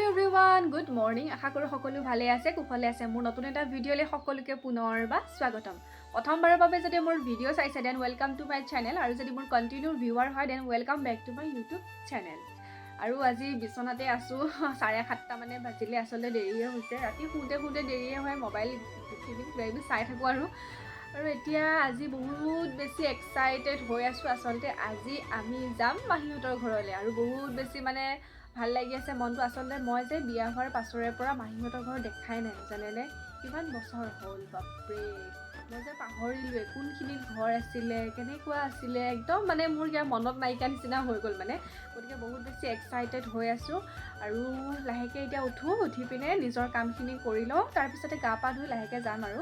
Everyone good morning আশা কৰোঁ সকলো ভালে আছে কুশলে আছে মোৰ নতুন এটা ভিডিঅ'লৈ সকলোকে পুনৰবাৰ স্বাগতম প্ৰথমবাৰৰ বাবে যদি মোৰ ভিডিঅ' চাইছে then welcome to my channel আৰু যদি মোৰ কন্টিনিউ ভিউৱাৰ হয় then welcome back to my YouTube channel আৰু আজি বিছনাতে আছোঁ 7:30 মানে বাজিলে আসলে দেৰিয়ে হৈছে ৰাতি শুতে দেৰিয়ে হয় মোবাইল টিভি চাই থাকোঁ আৰু এতিয়া আজি বহুত বেছি এক্সাইটেড হৈ আছোঁ আসলতে আজি আমি যাম মাহীহঁতৰ ঘৰলৈ আৰু বহুত বেছি মানে ভাল লাগি আছে মনটো আসলতে মই যে বিয়া হোৱাৰ পাছৰে পৰা মাহীহঁতৰ ঘৰ দেখাই নাই জানেনে কিমান বছৰ হ'ল বাপৰে মই যে পাহৰিলোৱে কোনখিনিত ঘৰ আছিলে কেনেকুৱা আছিলে একদম মানে মোৰ কিবা মনত নাইকিয়া নিচিনা হৈ গ'ল মানে গতিকে বহুত বেছি এক্সাইটেড হৈ আছোঁ আৰু লাহেকৈ এতিয়া উঠি পিনে নিজৰ কামখিনি কৰি লওঁ তাৰপিছতে গা পা ধুই লাহেকৈ যাম আৰু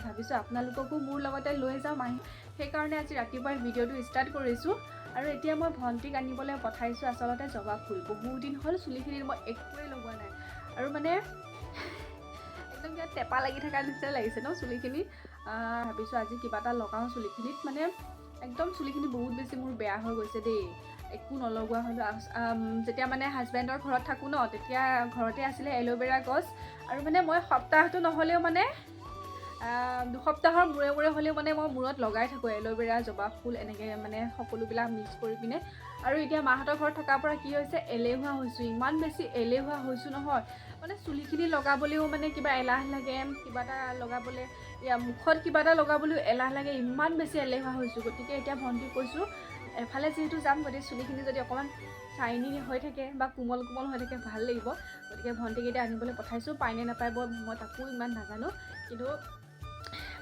ভাবিছোঁ আপোনালোককো মোৰ লগতে লৈ যাওঁ মাহী সেইকাৰণে আজি ৰাতিপুৱাই ভিডিঅ'টো ষ্টাৰ্ট কৰিছোঁ আৰু এতিয়া মই ভণ্টিক আনিবলৈ পঠাইছোঁ আসলতে জবা ফুল বহুত দিন হ'ল চুলিখিনিত মই একোৱেই লগোৱা নাই আৰু মানে একদম কিবা টেপা লাগি থকাৰ নিচিনা লাগিছে ন চুলিখিনি ভাবিছোঁ আজি কিবা এটা লগাওঁ চুলিখিনিত মানে একদম চুলিখিনি বহুত বেছি মোৰ বেয়া হৈ গৈছে দেই একো নলগোৱা হ'লোঁ যেতিয়া মানে হাজবেণ্ডৰ ঘৰত থাকোঁ ন তেতিয়া ঘৰতে আছিলে এল'ভেৰা গছ আৰু মানে মই সপ্তাহটো নহ'লেও মানে দুসপ্তাহৰ মূৰে হ'লেও মানে মই মূৰত লগাই থাকোঁ এল'ভেৰা জবা ফুল এনেকৈ মানে সকলোবিলাক মিক্স কৰি পিনে আৰু এতিয়া মাহঁতৰ ঘৰত থকাৰ পৰা কি হৈছে এলেহুৱা হৈছোঁ ইমান বেছি এলেহুৱা হৈছোঁ নহয় মানে চুলিখিনি লগাবলৈও মানে কিবা এলাহ লাগে কিবা এটা লগাবলৈ মুখত কিবা এটা লগাবলৈও এলাহ লাগে ইমান বেছি এলেহুৱা হৈছোঁ গতিকে এতিয়া ভণ্টিক কৈছোঁ এফালে যিহেতু যাম গতিকে চুলিখিনি যদি অকণমান চাইনি হৈ থাকে বা কোমল হৈ থাকে ভাল লাগিব গতিকে ভণ্টিক এতিয়া আনিবলৈ পঠাইছোঁ পায়নে নাপায় মই তাকো ইমান নাজানো কিন্তু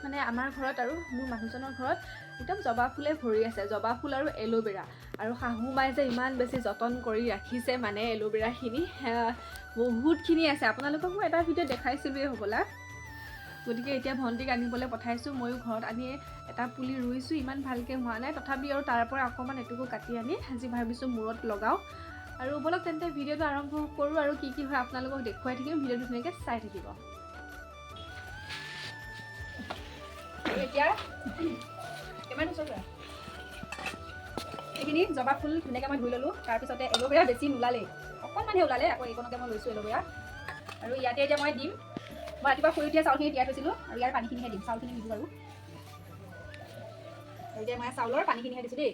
মানে আমাৰ ঘৰত আৰু মোৰ মানুহজনৰ ঘৰত একদম জবা ফুলে ভৰি আছে জবা ফুল আৰু এল'ভেৰা আৰু শাহু মায়ে যে ইমান বেছি যতন কৰি ৰাখিছে মানে এল'ভেৰাখিনি বহুতখিনি আছে আপোনালোকক মই এটা ভিডিঅ' দেখাইছিলোঁৱেই হ'বলা গতিকে এতিয়া ভণ্টিক আনিবলৈ পঠাইছোঁ ময়ো ঘৰত আনি এটা পুলি ৰুইছোঁ ইমান ভালকৈ হোৱা নাই তথাপি আৰু তাৰ পৰা অকণমান এটুকু কাটি আনি আজি ভাবিছোঁ মূৰত লগাওঁ আৰু ব'লক তেন্তে ভিডিঅ'টো আৰম্ভ কৰোঁ আৰু কি হয় আপোনালোকক দেখুৱাই থাকিম ভিডিঅ'টো ধুনীয়াকৈ চাই থাকিব এতিয়া কিমান ওচৰত এইখিনি জবা ফুল ধুনীয়াকৈ মই ধুই ল'লোঁ তাৰপিছতে এল'ভেৰা বেছি নোলালেই অকণমানহে ওলালে আকৌ এইকণতে মই লৈছোঁ এল'ভেৰা আৰু ইয়াতে এতিয়া মই দিম মই ৰাতিপুৱা শুই উঠিয়া চাউলখিনি তিয়াই থৈছিলোঁ আৰু ইয়াৰ পানীখিনিহে দিম চাউলখিনি নিদিওঁ আৰু এতিয়া মই চাউলৰ পানীখিনিহে দিছোঁ দেই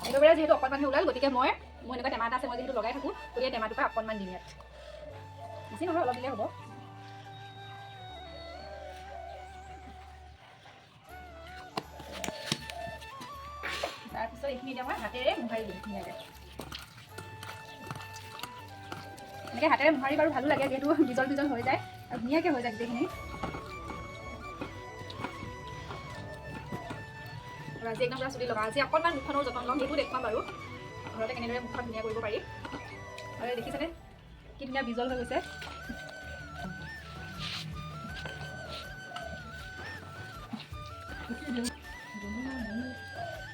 এল'ভেৰা যিহেতু অকণমানহে ওলাল গতিকে মই এনেকুৱা টেমা এটা আছে মই যিহেতু লগাই থাকোঁ গতিকে টেমাটোৰ পৰা অকণমান দিম ইয়াত বেছি নহয় অলপ দিলে হ'ব তাৰপিছত এইখিনি এতিয়া মই হাতেৰে মোহাৰি দিম ধুনীয়াকৈ এনেকৈ হাতেৰে মোহাৰি বাৰু ভালো লাগে যিহেতু বিজল হৈ যায় আৰু ধুনীয়াকৈ হৈ যায় গোটেইখিনি আৰু আজি একদম পুৰা চুলি লগা আজি অকণমান মুখখনৰ যতন ল'ম সেইটো দেখুৱাম বাৰু ঘৰতে কেনেদৰে মুখখন ধুনীয়া কৰিব পাৰি আৰু দেখিছেনে কি ধুনীয়া বিজল হৈ গৈছে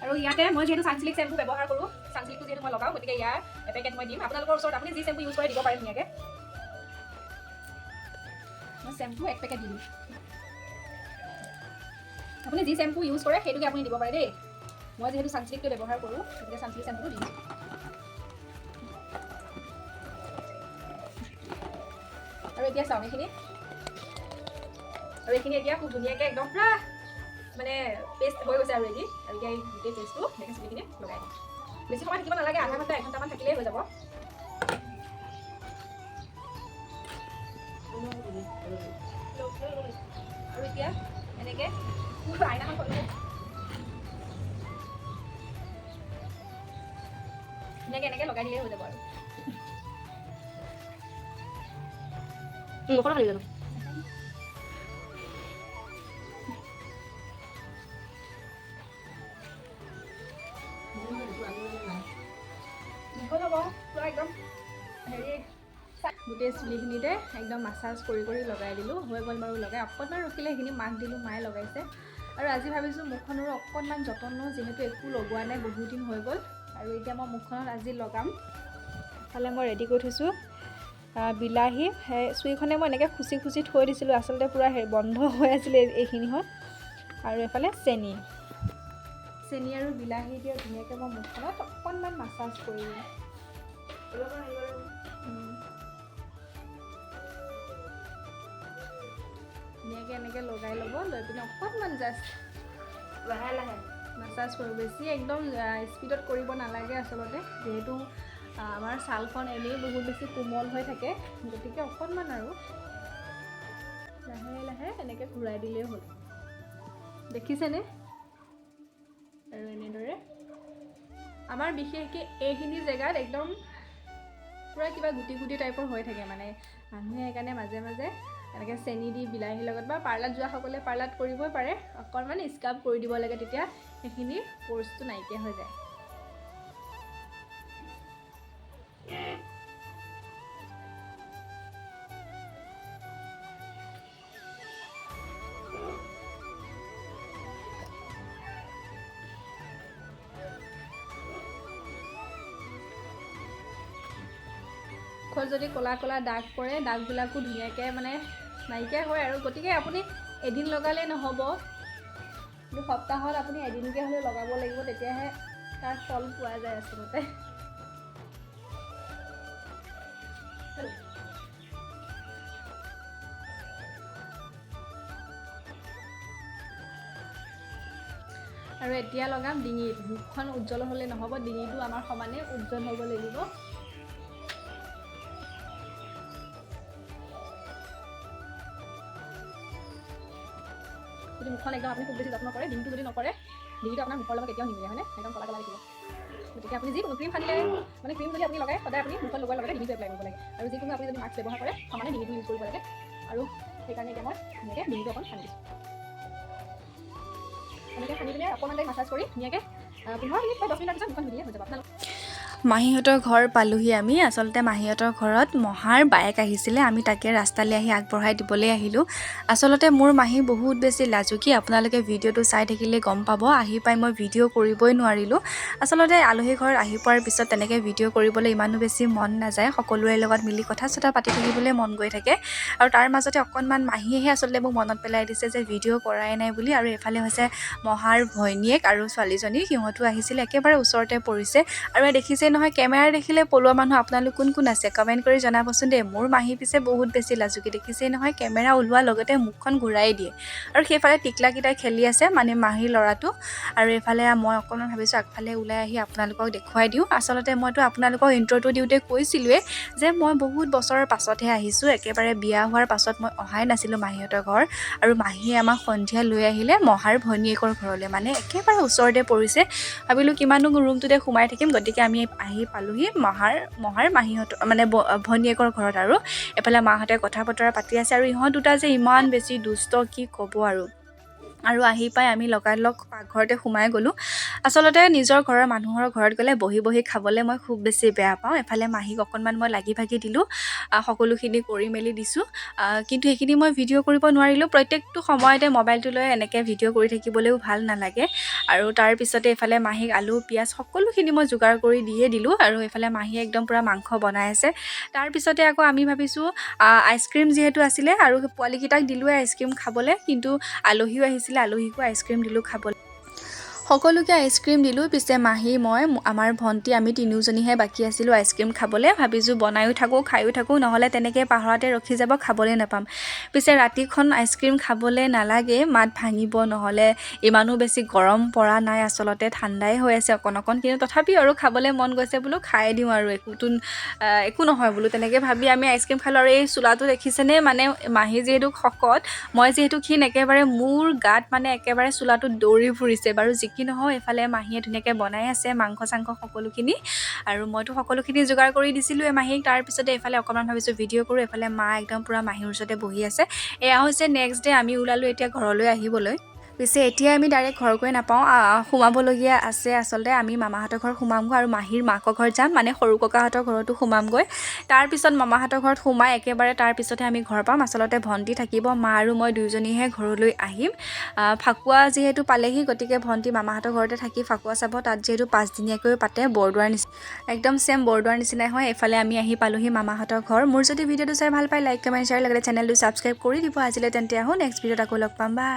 আৰু ইয়াতে মই যিহেতু ছানচিল্ক চেম্পু ব্যৱহাৰ কৰোঁ ছানচিল্কটো যিহেতু মই লগাওঁ গতিকে ইয়াৰ এপেকেট মই দিম আপোনালোকৰ ওচৰত আপুনি যি চেম্পু ইউজ কৰে দিব পাৰে ধুনীয়াকৈ মই চেম্পু এক পেকেট দিম আপুনি যি চেম্পু ইউজ কৰে সেইটোকে আপুনি দিব পাৰে দেই মই যিহেতু ছানচিল্কটো ব্যৱহাৰ কৰোঁ গতিকে ছানচিল্ক চেম্পুটো দিম আৰু এতিয়া চাওঁ এইখিনি এতিয়া খুব ধুনীয়াকৈ একদম পুৰা মানে পেষ্ট হৈ গৈছে আৰু এতিয়া এই গোটেই পেষ্টটো এনেকৈ চুলিখিনি লগাই দিম বেছি সময় থাকিব নালাগে আধা ঘণ্টা 1 ঘণ্টামান থাকিলেই হৈ যাব আৰু এতিয়া এনেকৈ আইনাখন ধুনীয়াকৈ এনেকৈ লগাই দিলেই হৈ যাব আৰু মুখত খালি জানো একদম হেৰি গোটেই চুলিখিনিতে একদম মাছাজ কৰি লগাই দিলোঁ হৈ গ'ল বাৰু লগাই অকণমান ৰখিলে সেইখিনি মাক দিলোঁ মায়ে লগাইছে আৰু আজি ভাবিছোঁ মুখখনৰো অকণমান যতন লওঁ যিহেতু একো লগোৱা নাই বহুত দিন হৈ গ'ল আৰু এতিয়া মই মুখখনত আজি লগাম ইফালে মই ৰেডি কৰি থৈছোঁ বিলাহী চুইখনে মই এনেকৈ খুচি থৈ দিছিলোঁ আচলতে পূৰা বন্ধ হৈ আছিলে এইখিনিহঁত আৰু এফালে চেনি আৰু বিলাহী দিয়ে ধুনীয়াকৈ মই মুখখনত অকণমান মাছাজ কৰি দিওঁ ধুনীয়াকৈ এনেকৈ লগাই ল'ব, লৈ পিনে অকণমান জাষ্ট লাহে লাহে মাছাজ কৰিব। বেছি একদম স্পীডত কৰিব নালাগে আচলতে, যিহেতু আমাৰ ছালখন এনেই বহুত বেছি কোমল হৈ থাকে, গতিকে অকণমান আৰু লাহে লাহে এনেকৈ ঘূৰাই দিলেই হ'ল। দেখিছেনে? আৰু এনেদৰে আমাৰ বিশেষকৈ এইখিনি জেগাত একদম পূৰা কিবা গুটি গুটি টাইপৰ হৈ থাকে, মানে মানুহে সেইকাৰণে মাজে মাজে এনেকৈ চেনি দি বিলাহীৰ লগত বা পাৰ্লাৰত যোৱাসকলে পাৰ্লাৰত কৰিবই পাৰে, অকণমান স্ক্ৰাব কৰি দিব লাগে, তেতিয়া সেইখিনি প'ৰ্চটো নাইকিয়া হৈ যায়। যদি ক'লা ক'লা দাগ পৰে, দাগবিলাকো ধুনীয়াকৈ মানে নাইকিয়া হয় আৰু। গতিকে আপুনি এদিন লগালে নহ'ব, কিন্তু সপ্তাহত আপুনি এদিনকৈ হ'লেও লগাব লাগিব, তেতিয়াহে তাৰ ফল পোৱা যায় আচলতে। আৰু এতিয়া লগাম ডিঙিত। মুখখন উজ্জ্বল হ'লে নহ'ব, ডিঙিটো আমাৰ সমানে উজ্জ্বল হ'ব লাগিব। যদি মুখখন একদম আপুনি খুব বেছি যত্ন কৰে, ডিঙিটো যদি নকৰে, ডিঙিটো আপোনাৰ মুখৰ লগত কেতিয়াও নিমিলে, হয়নে? একদম কলা কলা দেখিব। গতিকে আপুনি যিকোনো ক্ৰীম সানিলে, মানে ক্ৰীম যদি আপুনি লগাই, সদায় আপুনি মুখত লগোৱাৰ লগতে ডিঙিটো এপ্লাই কৰিব লাগে। আৰু যিকোনো আপুনি যদি মাস্ক ব্যৱহাৰ কৰে, সমানে ডিঙিটো ইউজ কৰিব লাগে। আৰু সেইকাৰণে এতিয়া মই ধুনীয়াকৈ ডিঙিটো অকণ সানি দিছোঁ। এনেকৈ সানি পিনে অকণমান টাইম মাছাজ কৰি ধুনীয়াকৈ 15 মিনিট বা 10 মিনিটৰ পিছত মুখখন ধুনীয়া হৈ যাব আপোনালোক। মাহীহঁতৰ ঘৰ পালোহি আমি। আচলতে মাহীহঁতৰ ঘৰত মহাৰ বায়েক আহিছিলে, আমি তাকে ৰাস্তালৈ আহি আগবঢ়াই দিবলৈ আহিলোঁ। আচলতে মোৰ মাহী বহুত বেছি লাজুকী, আপোনালোকে ভিডিঅ'টো চাই থাকিলে গম পাব। আহি পাই মই ভিডিঅ' কৰিবই নোৱাৰিলোঁ। আচলতে আলহী ঘৰত আহি পোৱাৰ পিছত তেনেকৈ ভিডিঅ' কৰিবলৈ ইমানো বেছি মন নাযায়, সকলোৰে লগত মিলি কথা চথা পাতি থাকিবলৈ মন গৈ থাকে। আৰু তাৰ মাজতে অকণমান মাহীয়েহে আচলতে মোক মনত পেলাই দিছে যে ভিডিঅ' কৰাই নাই বুলি। আৰু এফালে হৈছে মহাৰ ভৈনীয়েক আৰু ছোৱালীজনী, সিহঁতো আহিছিলে, একেবাৰে ওচৰতে পৰিছে। আৰু দেখিছে নহয়, কেমেৰা দেখিলে পলোৱা মানুহ আপোনালোক কোন কোন আছে কমেণ্ট কৰি জনাবচোন দেই। মোৰ মাহী পিছে বহুত বেছি লাজুকী, দেখিছেই নহয়, কেমেৰা ওলোৱাৰ লগতে মুখখন ঘূৰাই দিয়ে। আৰু সেইফালে টিকলাকেইটাই খেলি আছে, মানে মাহীৰ ল'ৰাটো। আৰু এইফালে মই অকণমান ভাবিছোঁ আগফালে ওলাই আহি আপোনালোকক দেখুৱাই দিওঁ। আচলতে মইতো আপোনালোকক ইণ্ট্ৰ'টো দিওঁতে কৈছিলোঁৱেই যে মই বহুত বছৰৰ পাছতহে আহিছোঁ, একেবাৰে বিয়া হোৱাৰ পাছত মই অহাই নাছিলোঁ মাহীহঁতৰ ঘৰ। আৰু মাহীয়ে আমাক সন্ধিয়া লৈ আহিলে মহাৰ ভনীয়েকৰ ঘৰলৈ, মানে একেবাৰে ওচৰতে পৰিছে। ভাবিলোঁ কিমানো ৰুমটোতে সোমাই থাকিম, গতিকে আমি আহি পালোহি মহাৰ মাহীহঁতৰ মানে ভনীয়েকৰ ঘৰত। আৰু এফালে মাহঁতে কথা বতৰা পাতি আছে, আৰু ইহঁত দুটা যে ইমান বেছি দুষ্ট, কি ক'ব আৰু। আহি পাই আমি লগালগ পাকঘৰতে সোমাই গ'লোঁ। আচলতে নিজৰ ঘৰৰ মানুহৰ ঘৰত গ'লে বহি বহি খাবলৈ মই খুব বেছি বেয়া পাওঁ। এফালে মাহীক অকণমান মই লাগি ভাগি দিলোঁ, সকলোখিনি কৰি মেলি দিছোঁ, কিন্তু সেইখিনি মই ভিডিঅ' কৰিব নোৱাৰিলোঁ। প্ৰত্যেকটো সময়তে মোবাইলটো লৈ এনেকৈ ভিডিঅ' কৰি থাকিবলৈও ভাল নালাগে। আৰু তাৰপিছতে এইফালে মাহীক আলু পিঁয়াজ সকলোখিনি মই যোগাৰ কৰি দিয়ে দিলোঁ। আৰু এইফালে মাহীয়ে একদম পূৰা মাংস বনাই আছে। তাৰপিছতে আকৌ আমি ভাবিছোঁ আইচক্ৰীম যিহেতু আছিলে, আৰু পোৱালীকেইটাক দিলোঁৱে আইচক্ৰীম খাবলৈ, কিন্তু আলহীও আহিছিলে, আলহীকো আইচক্ৰীম দিলোঁ খাবলৈ। সকলোকে আইচক্ৰীম দিলোঁ। পিছে মাহী, মই, আমাৰ ভণ্টি, আমি তিনিওজনীহে বাকী আছিলোঁ আইচক্ৰীম খাবলৈ। ভাবিছোঁ বনায়ো থাকোঁ খায়ো থাকোঁ, নহ'লে তেনেকৈ পাহৰাতে ৰখি যাব, খাবলৈ নাপাম। পিছে ৰাতিখন আইচক্ৰীম খাবলৈ নালাগে, মাত ভাঙিব, নহ'লে ইমানো বেছি গৰম পৰা নাই, আচলতে ঠাণ্ডাই হৈ আছে অকণ অকণ, কিন্তু তথাপিও আৰু খাবলৈ মন গৈছে বোলো খাই দিওঁ আৰু, একো নহয় বোলো, তেনেকৈ ভাবি আমি আইচক্ৰীম খালোঁ। আৰু এই চোলাটো দেখিছেনে, মানে মাহী যিহেতু শকত, মই যিহেতু ক্ষীণ, একেবাৰে মোৰ গাত মানে একেবাৰে চোলাটো দৌৰি ফুৰিছে। বাৰু যি কি নহওক, এইফালে মাহীয়ে ধুনীয়াকৈ বনাই আছে মাংস চাংস সকলোখিনি, আৰু মইতো সকলোখিনি যোগাৰ কৰি দিছিলোঁ মাহীক। তাৰপিছতে এইফালে অকণমান ভাবিছোঁ ভিডিঅ' কৰোঁ, এইফালে মা একদম পূৰা মাহীৰ ওচৰতে বহি আছে। এয়া হৈছে নেক্সট ডে, আমি ওলালোঁ এতিয়া ঘৰলৈ আহিবলৈ। পিছে এতিয়া আমি ডাইৰেক্ট ঘৰ গৈ নাপাওঁ, সোমাবলগীয়া আছে। আচলতে আমি মামাহঁতৰ ঘৰত সোমামগৈ, আৰু মাহীৰ মাকৰ ঘৰত যাম, মানে সৰু ককাহঁতৰ ঘৰতো সোমামগৈ। তাৰপিছত মামাহঁতৰ ঘৰত সোমাই একেবাৰে তাৰপিছতহে আমি ঘৰ পাম। আচলতে ভণ্টি থাকিব, মা আৰু মই দুয়োজনীহে ঘৰলৈ আহিম। ফাকুৱা যিহেতু পালেহি, গতিকে ভণ্টি মামাহঁতৰ ঘৰতে থাকি ফাকুৱা চাব। তাত যিহেতু 5 দিনীয়াকৈ পাতে, বৰদোৱাৰ নিচিনা, একদম ছেম বৰদোৱাৰ নিচিনাই হয়। এইফালে আমি আহি পালোহি মামাহঁতৰ ঘৰ। মোৰ যদি ভিডিঅ'টো চাই ভাল পায়, লাইক কমেণ্ট শ্বেয়াৰ, লগতে চেনেলটো ছাবস্ক্ৰাইব কৰি দিব। আজিলৈ তেন্তে আহোঁ, নেক্সট ভিডিঅ'ত আকৌ লগ পাম, বাই।